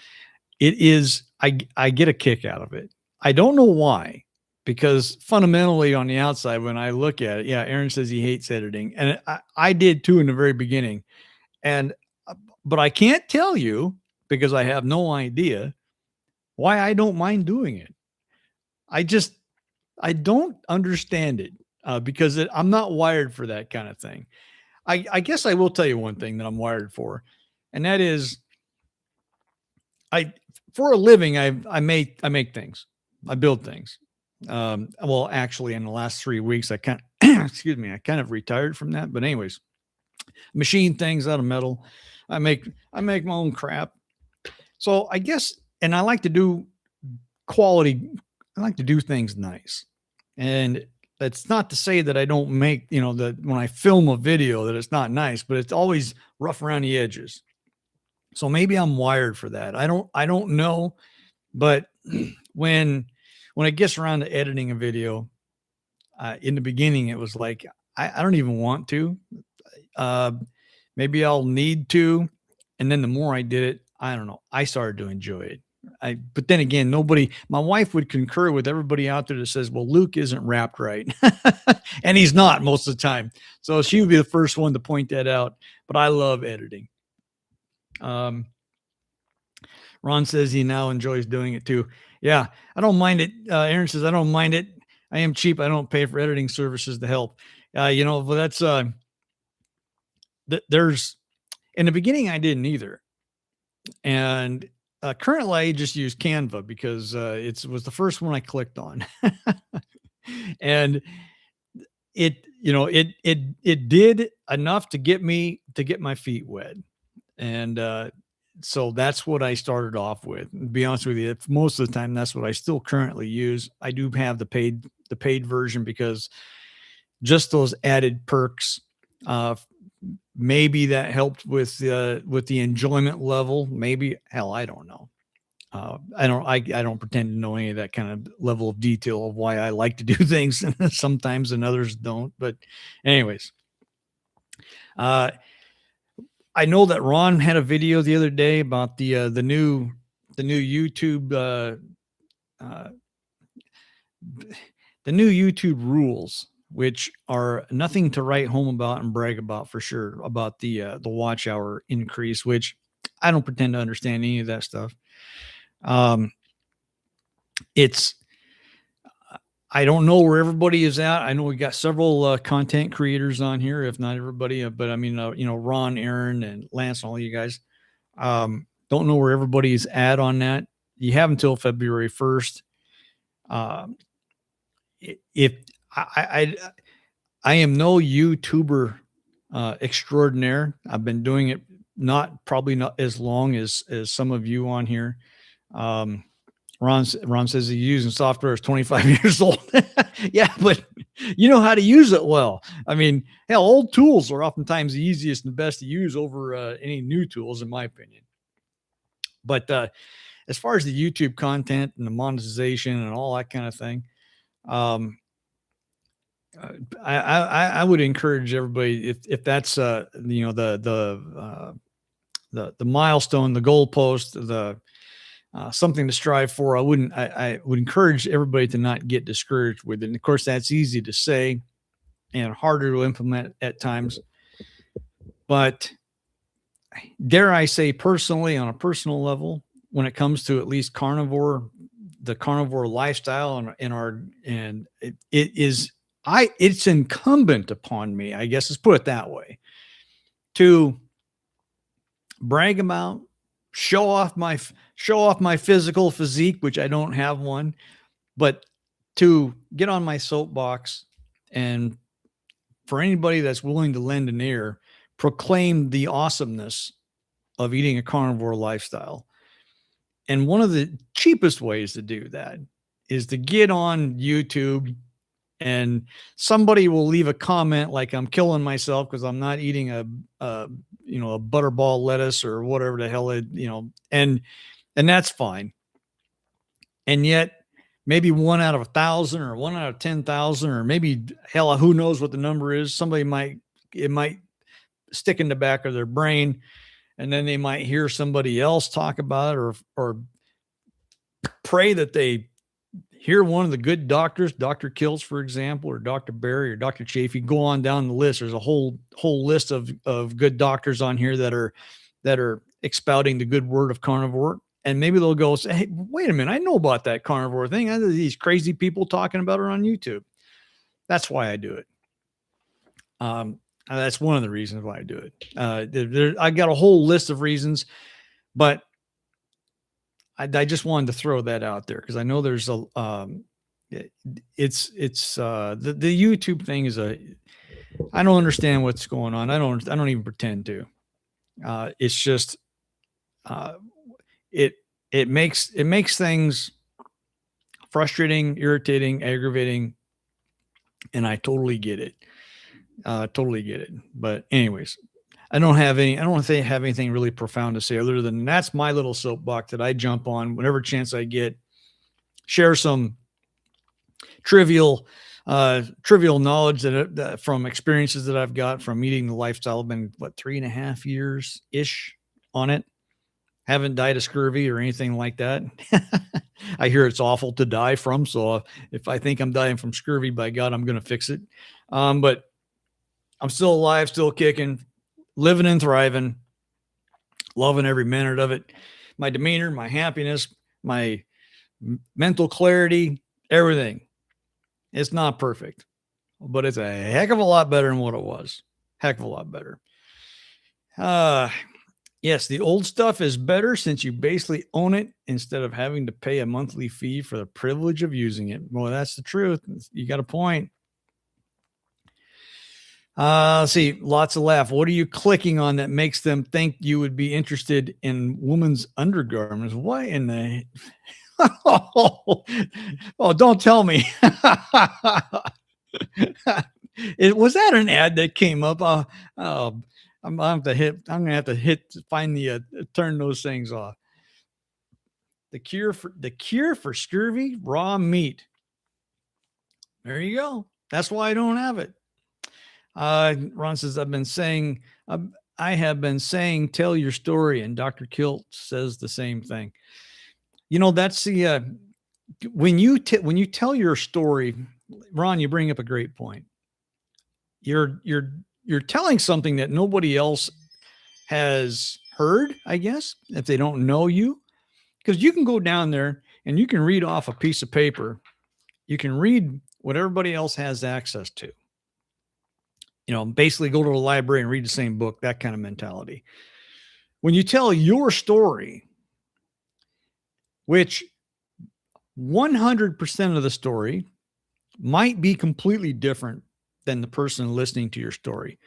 It is, I get a kick out of it. I don't know why, because fundamentally on the outside, when I look at it, yeah, Aaron says he hates editing, and I did too in the very beginning. But I can't tell you because I have no idea why I don't mind doing it. I just, I don't understand it because I'm not wired for that kind of thing. I guess I will tell you one thing that I'm wired for, and that is I, for a living, I make things. I build things. Well, actually, in the last 3 weeks, I kind of, excuse me, I kind of retired from that. But anyways, machine things out of metal. I make my own crap. So I guess, and I like to do quality. I like to do things nice, and that's not to say that I don't make, that when I film a video that it's not nice, but it's always rough around the edges. So maybe I'm wired for that. I don't know, but when when it gets around to editing a video, in the beginning it was like I don't even want to. Uh, Maybe I'll need to, and then the more I did it, I don't know. I started to enjoy it. But then again, nobody. My wife would concur with everybody out there that says, "Well, Luke isn't wrapped right," and he's not most of the time. So she would be the first one to point that out. But I love editing. Um, Ron says he now enjoys doing it too. Yeah, I don't mind it. Aaron says I don't mind it. I am cheap. I don't pay for editing services to help. But that's there's in the beginning I didn't either, and currently I just use Canva because it was the first one I clicked on, and it did enough to get my feet wet, and so that's what I started off with. To be honest with you, most of the time that's what I still currently use. I do have the paid version because just those added perks. Uh, Maybe that helped with the enjoyment level. Maybe, hell, I don't know. I don't pretend to know any of that kind of level of detail of why I like to do things sometimes and others don't. But anyways, uh, I know that Ron had a video the other day about the new YouTube uh, the new YouTube rules, which are nothing to write home about and brag about for sure, about the watch hour increase, which I don't pretend to understand any of that stuff. Um, it's I don't know where everybody is at. I know we got several content creators on here, if not everybody, but I mean, Ron, Aaron, and Lance, and all you guys. Don't know where everybody's at on that. You have until February 1st. Um, if I am no YouTuber extraordinaire. I've been doing it probably not as long as some of you on here. Um, Ron says he's using software is 25 years old. Yeah, but you know how to use it well. I mean, hell, old tools are oftentimes the easiest and best to use over any new tools, in my opinion. But as far as the YouTube content and the monetization and all that kind of thing, um, I would encourage everybody, if that's the milestone, the goalpost, the something to strive for. I would encourage everybody to not get discouraged with it. And of course, that's easy to say and harder to implement at times. But dare I say, personally, on a personal level, when it comes to at least the carnivore lifestyle and it's incumbent upon me, I guess, let's put it that way, to brag about, show off my physical physique, which I don't have one, but to get on my soapbox and, for anybody that's willing to lend an ear, proclaim the awesomeness of eating a carnivore lifestyle. And one of the cheapest ways to do that is to get on YouTube, and somebody will leave a comment like, "I'm killing myself because I'm not eating a butterball lettuce," or whatever the hell and that's fine. And yet, maybe 1 out of 1,000 or 1 out of 10,000, or maybe, hell, who knows what the number is. It might stick in the back of their brain, and then they might hear somebody else talk about it, or pray that they hear one of the good doctors, Dr. Kills, for example, or Dr. Barry or Dr. Chafee. Go on down the list. There's a whole list of good doctors on here that are expouting the good word of carnivore. And maybe they'll go say, hey, wait a minute, I know about that carnivore thing. These crazy people talking about it on YouTube. That's why I do it. That's one of the reasons why I do it. I got a whole list of reasons, but I just wanted to throw that out there because I know there's a it's the YouTube thing is I don't understand what's going on. I don't even pretend to. It's just it makes things frustrating, irritating, aggravating, and I totally get it. Totally get it. But anyways, I don't have anything really profound to say other than that's my little soapbox that I jump on whenever chance I get. Share some trivial knowledge that from experiences that I've got from eating the lifestyle. I've been 3.5 years ish on it. Haven't died of scurvy or anything like that. I hear it's awful to die from. So if I think I'm dying from scurvy, by God, I'm going to fix it. But I'm still alive, still kicking, living and thriving, loving every minute of it. My demeanor, my happiness, my mental clarity, everything. It's not perfect, but it's a heck of a lot better than what it was. Heck of a lot better. Yes, the old stuff is better since you basically own it instead of having to pay a monthly fee for the privilege of using it. Well, that's the truth. You got a point. Let's see, lots of laugh. What are you clicking on that makes them think you would be interested in women's undergarments? What in the oh, don't tell me. Was that an ad that came up? I'm gonna have to find the turn those things off. The cure for scurvy, raw meat. There you go. That's why I don't have it. Ron says, I have been saying, tell your story. And Dr. Kilt says the same thing. You know, that's the, when you tell your story, Ron, you bring up a great point. You're telling something that nobody else has heard, I guess, if they don't know you, because you can go down there and you can read off a piece of paper. You can read what everybody else has access to. You know, basically go to the library and read the same book, that kind of mentality. When you tell your story, which 100% of the story might be completely different than the person listening to your story,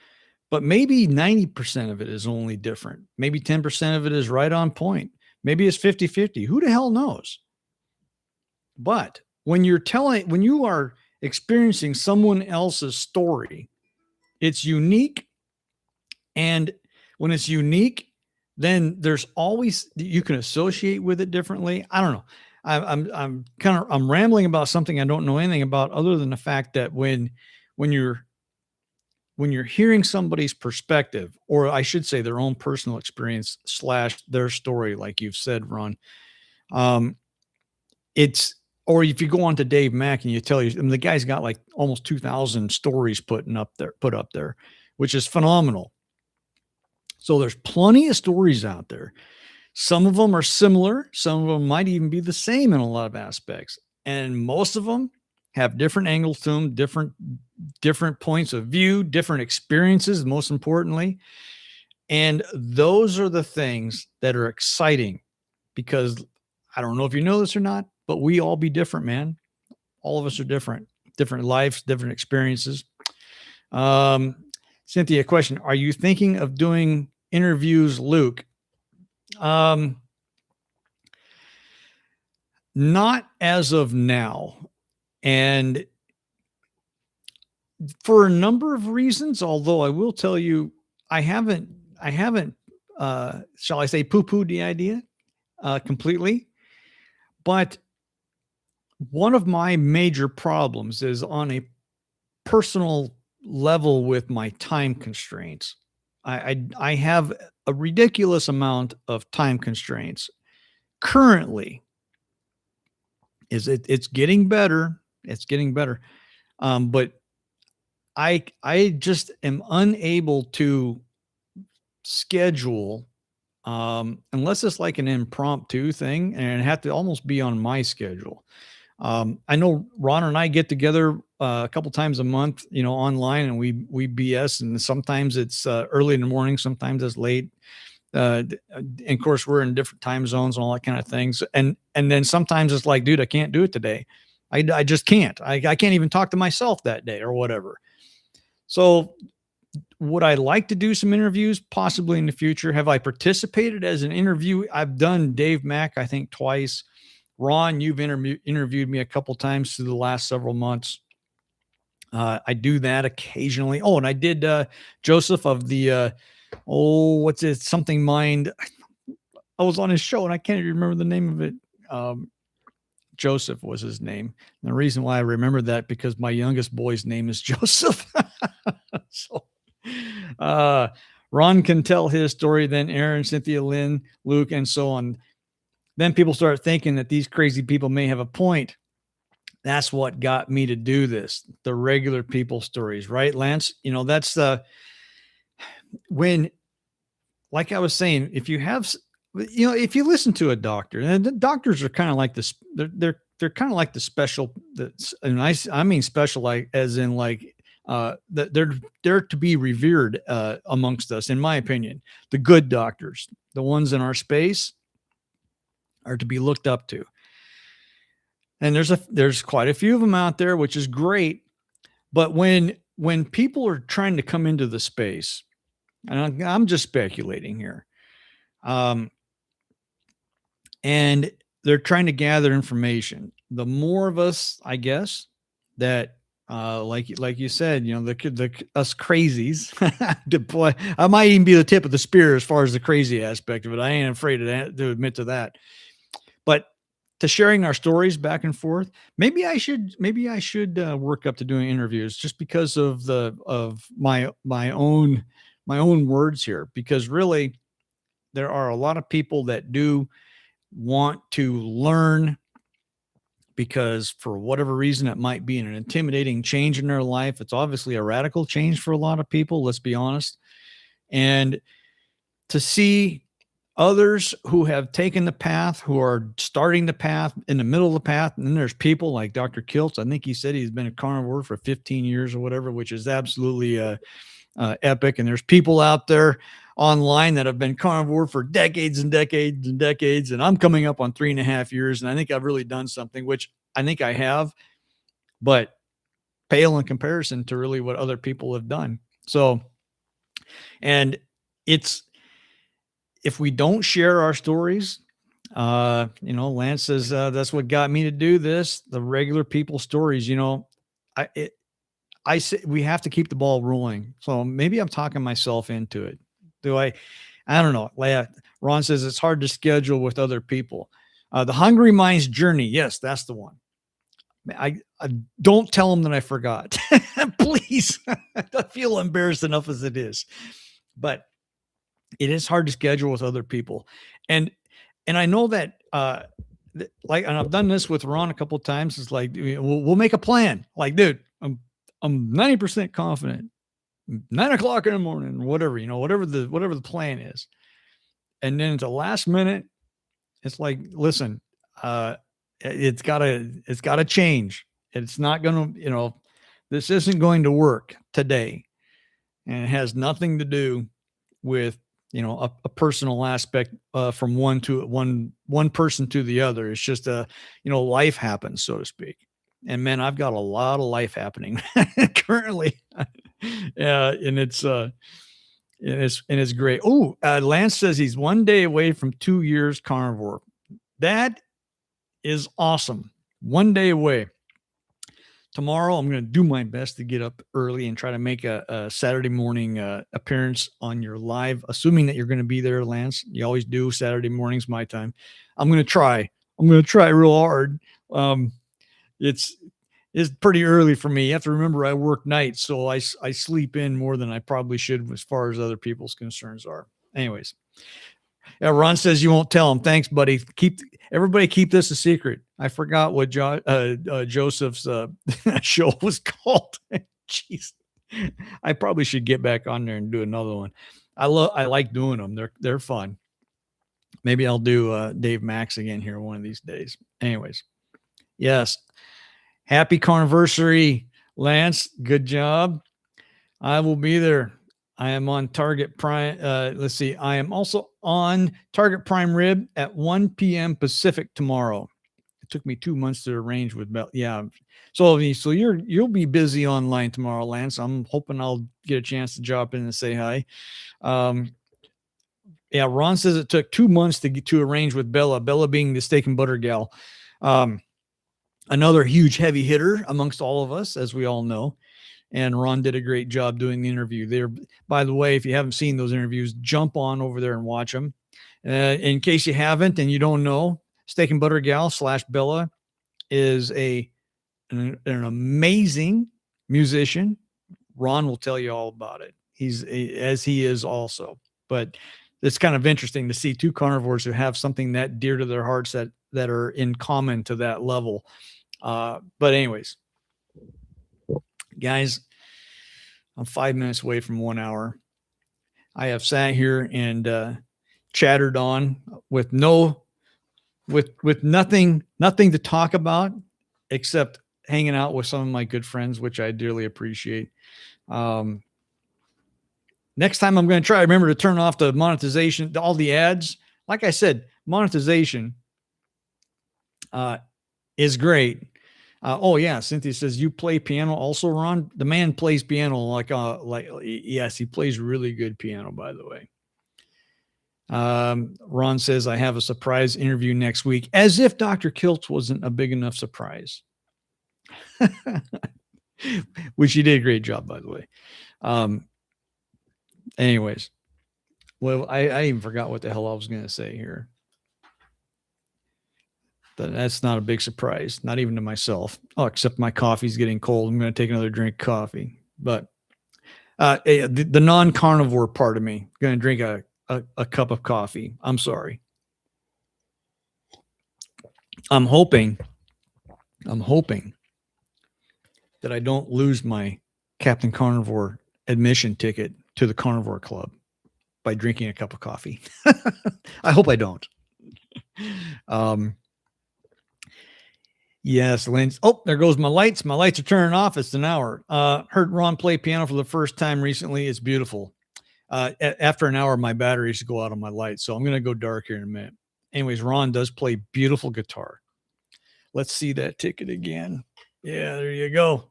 but maybe 90% of it is only different. Maybe 10% of it is right on point. Maybe it's 50-50. Who the hell knows? But when you are experiencing someone else's story, it's unique. And when it's unique, then there's always, you can associate with it differently. I don't know. I'm rambling about something I don't know anything about other than the fact that when you're hearing somebody's perspective, or I should say their own personal experience / their story, like you've said, Ron, or if you go on to Dave Mack and you tell you, the guy's got like almost 2,000 stories put up there, which is phenomenal. So there's plenty of stories out there. Some of them are similar. Some of them might even be the same in a lot of aspects. And most of them have different angles to them, different points of view, different experiences, most importantly. And those are the things that are exciting, because I don't know if you know this or not, but we all be different, man. All of us are different lives, different experiences. Cynthia, question. Are you thinking of doing interviews, Luke? Not as of now. And for a number of reasons, although I will tell you, I haven't, shall I say, poo-pooed the idea completely. But one of my major problems is on a personal level with my time constraints. I have a ridiculous amount of time constraints currently. It's getting better. It's getting better. But I just am unable to schedule unless it's like an impromptu thing and it have to almost be on my schedule. I know Ron and I get together a couple times a month, online, and we BS, and sometimes it's early in the morning, sometimes it's late. And of course, we're in different time zones and all that kind of things. And then sometimes it's like, dude, I can't do it today. I just can't. I can't even talk to myself that day or whatever. So would I like to do some interviews? Possibly in the future. Have I participated as an interview? I've done Dave Mack, I think twice. Ron, you've interviewed me a couple times through the last several months. I do that occasionally. Oh, and I did Joseph of the what's it? Something Mind. I was on his show and I can't even remember the name of it. Joseph was his name. And the reason why I remember that because my youngest boy's name is Joseph. So uh, Ron can tell his story, then Aaron, Cynthia, Lynn, Luke, and so on. Then people start thinking that these crazy people may have a point. That's what got me to do this. The regular people stories, right, Lance? That's the when, like I was saying, if you have, if you listen to a doctor, and the doctors are kind of like this, they're kind of like the special. And I mean special, like as in like that they're to be revered amongst us, in my opinion. The good doctors, the ones in our space, are to be looked up to. And there's quite a few of them out there, which is great. But when people are trying to come into the space, and I'm just speculating here, and they're trying to gather information. The more of us, I guess, that like you said, the us crazies. Boy, I might even be the tip of the spear as far as the crazy aspect of it. I ain't afraid to admit to that. But to sharing our stories back and forth, maybe I should work up to doing interviews just because of my own words here. Because really, there are a lot of people that do want to learn because for whatever reason it might be an intimidating change in their life. It's obviously a radical change for a lot of people, let's be honest. And to see others who have taken the path, who are starting the path, in the middle of the path, and then there's people like Dr. Kiltz. I think he said he's been a carnivore for 15 years or whatever, which is absolutely epic. And there's people out there online that have been carnivore for decades and decades and decades. And I'm coming up on 3.5 years. And I think I've really done something, which I think I have, but pale in comparison to really what other people have done. So, and it's, if we don't share our stories, Lance says, that's what got me to do this. The regular people stories, I, it, I say we have to keep the ball rolling. So maybe I'm talking myself into it. Do I don't know. Ron says it's hard to schedule with other people. The Hungry Minds Journey. Yes, that's the one. I don't tell them that I forgot. Please. I feel embarrassed enough as it is. But it is hard to schedule with other people. And I know that and I've done this with Ron a couple of times. It's like we'll make a plan. Like, dude, I'm 90% confident 9 o'clock in the morning, whatever, whatever the plan is. And then at the last minute, it's like, listen, it's gotta change. It's not going to, this isn't going to work today. And it has nothing to do with, a personal aspect from one person to the other. It's just life happens, so to speak. And man, I've got a lot of life happening currently. And it's great. Oh, Lance says he's 1 day away from 2 years carnivore. That is awesome. 1 day away. Tomorrow, I'm going to do my best to get up early and try to make a Saturday morning appearance on your live, assuming that you're going to be there, Lance. You always do Saturday mornings, my time. I'm going to try. Real hard. It's pretty early for me. You have to remember I work nights, so I sleep in more than I probably should as far as other people's concerns are. Anyways. Yeah, Ron says you won't tell him. Thanks, buddy. Everybody keep this a secret. I forgot what Joseph's show was called. Jeez, I probably should get back on there and do another one. I like doing them. They're fun. Maybe I'll do Dave Max again here one of these days. Anyways, yes. Happy carniversary, Lance. Good job. I will be there. I am on Target Prime. Let's see. I am also on Target Prime Rib at 1 p.m. Pacific tomorrow. It took me 2 months to arrange with Bell. Yeah. So you'll be busy online tomorrow, Lance. I'm hoping I'll get a chance to drop in and say hi. Yeah, Ron says it took 2 months to arrange with Bella. Bella being the steak and butter gal. Another huge heavy hitter amongst all of us, as we all know. And Ron did a great job doing the interview there. By the way, if you haven't seen those interviews, jump on over there and watch them. In case you haven't and you don't know, Steak and Butter Gal / Bella is an amazing musician. Ron will tell you all about it. As he is also. But it's kind of interesting to see two carnivores who have something that dear to their hearts that are in common to that level. But anyways, guys, I'm 5 minutes away from 1 hour. I have sat here and chattered on with nothing to talk about except hanging out with some of my good friends, which I dearly appreciate. Next time I'm going to try, remember to turn off the monetization, all the ads. Like I said, monetization is great. Oh yeah, Cynthia says you play piano also, Ron. The man plays piano like yes, he plays really good piano, by the way. Ron says I have a surprise interview next week, as if Dr. Kiltz wasn't a big enough surprise. Which he did a great job, by the way. Anyways, well, I even forgot what the hell I was going to say here. That's not a big surprise, not even to myself. Oh, except my coffee's getting cold. I'm going to take another drink of coffee. But the non-carnivore part of me going to drink a cup of coffee. I'm sorry. I'm hoping that I don't lose my Captain Carnivore admission ticket to the Carnivore Club by drinking a cup of coffee. I hope I don't. Yes, Lynn. Oh, there goes my lights. My lights are turning off. It's an hour. Heard Ron play piano for the first time recently. It's beautiful. After an hour, my batteries go out on my lights, so I'm going to go dark here in a minute. Anyways, Ron does play beautiful guitar. Let's see that ticket again. Yeah, there you go.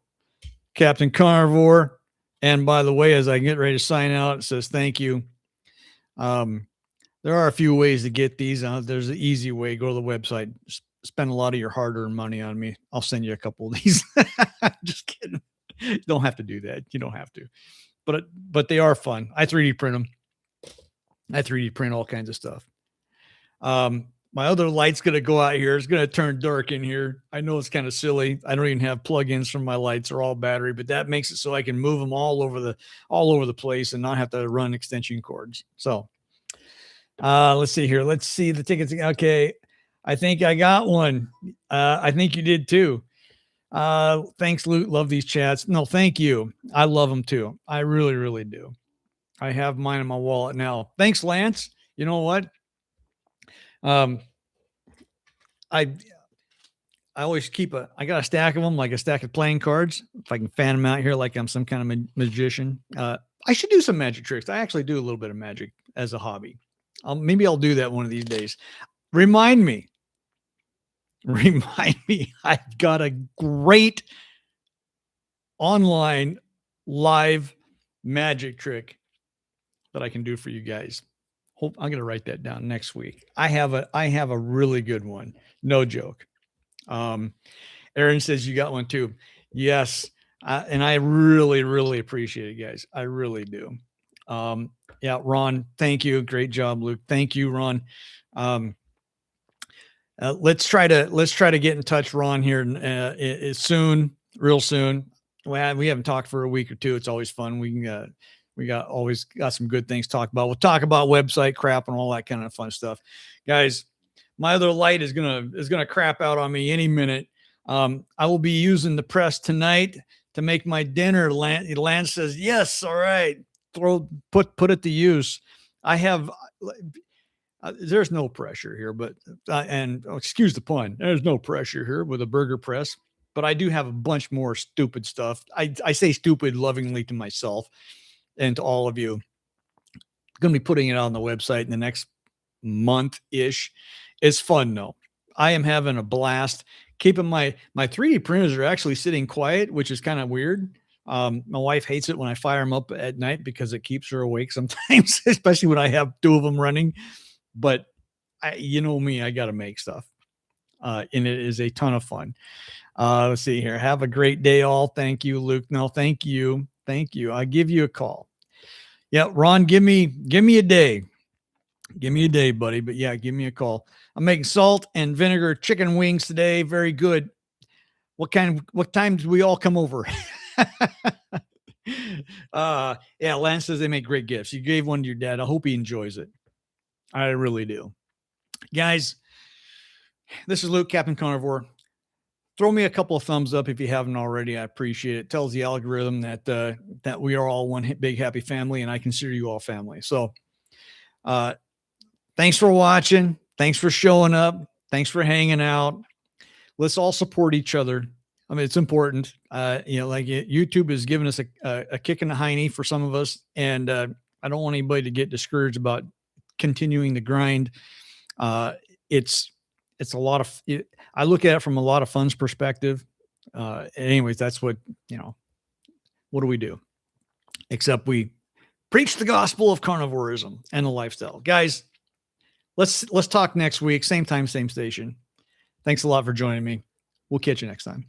Captain Carnivore. And by the way, as I get ready to sign out, it says thank you. There are a few ways to get these. There's an easy way. Go to the website. Spend a lot of your hard-earned money on me. I'll send you a couple of these. Just kidding. You don't have to do that. You don't have to. But they are fun. I 3D print them. I 3D print all kinds of stuff. My other light's going to go out here. It's going to turn dark in here. I know it's kind of silly. I don't even have plugins for my lights. They're all battery, but that makes it so I can move them all over the place and not have to run extension cords. So let's see here. Let's see the tickets. Okay. I think I got one. I think you did too. Thanks, Luke. Love these chats. No, thank you. I love them too. I really, really do. I have mine in my wallet now. Thanks, Lance. You know what? I always I got a stack of them, like a stack of playing cards. If I can fan them out here, like I'm some kind of magician. I should do some magic tricks. I actually do a little bit of magic as a hobby. Maybe I'll do that one of these days. Remind me. I've got a great online live magic trick that I can do for you guys. Hope I'm going to write that down next week. I have a really good one. No joke. Aaron says you got one too. Yes. And I really, really appreciate it, guys. I really do. Yeah, Ron, thank you. Great job, Luke. Thank you, Ron. Let's try to get in touch, Ron, here real soon. Well, we haven't talked for a week or two. It's always fun. We always got some good things to talk about. We'll talk about website crap and all that kind of fun stuff. Guys, my other light is gonna crap out on me any minute. I will be using the press tonight to make my dinner. Lance says, yes, all right. Put it to use. I have There's no pressure here, but excuse the pun. There's no pressure here with a burger press, but I do have a bunch more stupid stuff. I say stupid lovingly to myself and to all of you. Going to be putting it on the website in the next month ish. It's fun though. I am having a blast. Keeping my 3D printers are actually sitting quiet, which is kind of weird. My wife hates it when I fire them up at night because it keeps her awake sometimes, especially when I have two of them running. But you know me, I got to make stuff. And it is a ton of fun. Let's see here. Have a great day, all. Thank you, Luke. No, thank you. Thank you. I'll give you a call. Yeah, Ron, give me a day. Give me a day, buddy. But yeah, give me a call. I'm making salt and vinegar chicken wings today. Very good. What time do we all come over? Yeah, Lance says they make great gifts. You gave one to your dad. I hope he enjoys it. I really do. Guys, this is Luke, Captain Carnivore. Throw me a couple of thumbs up if you haven't already. I appreciate it. It tells the algorithm that we are all one big happy family, and I consider you all family. So thanks for watching. Thanks for showing up. Thanks for hanging out. Let's all support each other. I mean, it's important. Like YouTube is giving us a kick in the hiney for some of us. And I don't want anybody to get discouraged about continuing the grind. It's a lot of, I look at it from a lot of fun's perspective. Anyways, that's what do we do? Except we preach the gospel of carnivorism and the lifestyle. Guys, let's talk next week. Same time, same station. Thanks a lot for joining me. We'll catch you next time.